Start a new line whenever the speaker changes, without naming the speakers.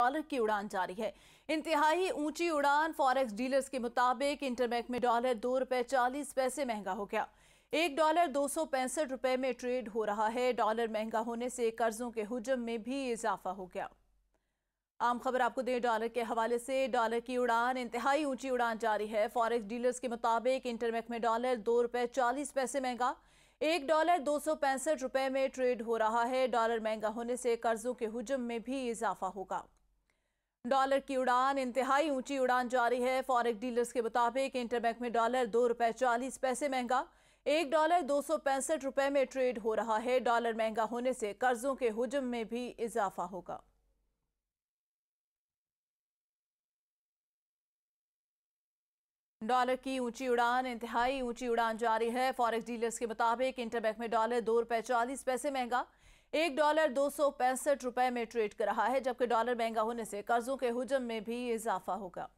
Dollar की उड़ान जारी है। इंतहाई ऊंची उड़ान। फॉरेक्स डीलर्स के मुताबिक इंटरबैंक में डॉलर $2.40 महंगा हो गया। $1 265 में ट्रेड हो रहा है। डॉलर महंगा होने से कर्जों के हुजम में भी इजाफा हो गया। आम खबर आपको दें डॉलर के हवाले से। डॉलर की उड़ान, इंतहाई ऊंची उड़ान जारी है। फॉरेक्स डीलर्स के मुताबिक इंटरबैंक में डॉलर $2.40 महंगा, $1 265 में ट्रेड हो रहा है। डॉलर महंगा होने से कर्जों के हुजम में भी इजाफा होगा। डॉलर की उड़ान, इंतहाई ऊंची उड़ान जारी है। फॉरेक्स डीलर्स के मुताबिक इंटरबैंक में डॉलर $2.40 महंगा, $1 265 में ट्रेड हो रहा है। डॉलर महंगा होने से कर्जों के हुजम में भी इजाफा होगा। डॉलर की ऊंची उड़ान, इंतहाई ऊंची उड़ान जारी है। फॉरेक्स डीलर्स के मुताबिक इंटरबैंक में डॉलर $2.40 महंगा, $1 265 में ट्रेड कर रहा है, जबकि डॉलर महंगा होने से कर्जों के हुजम में भी इजाफा होगा।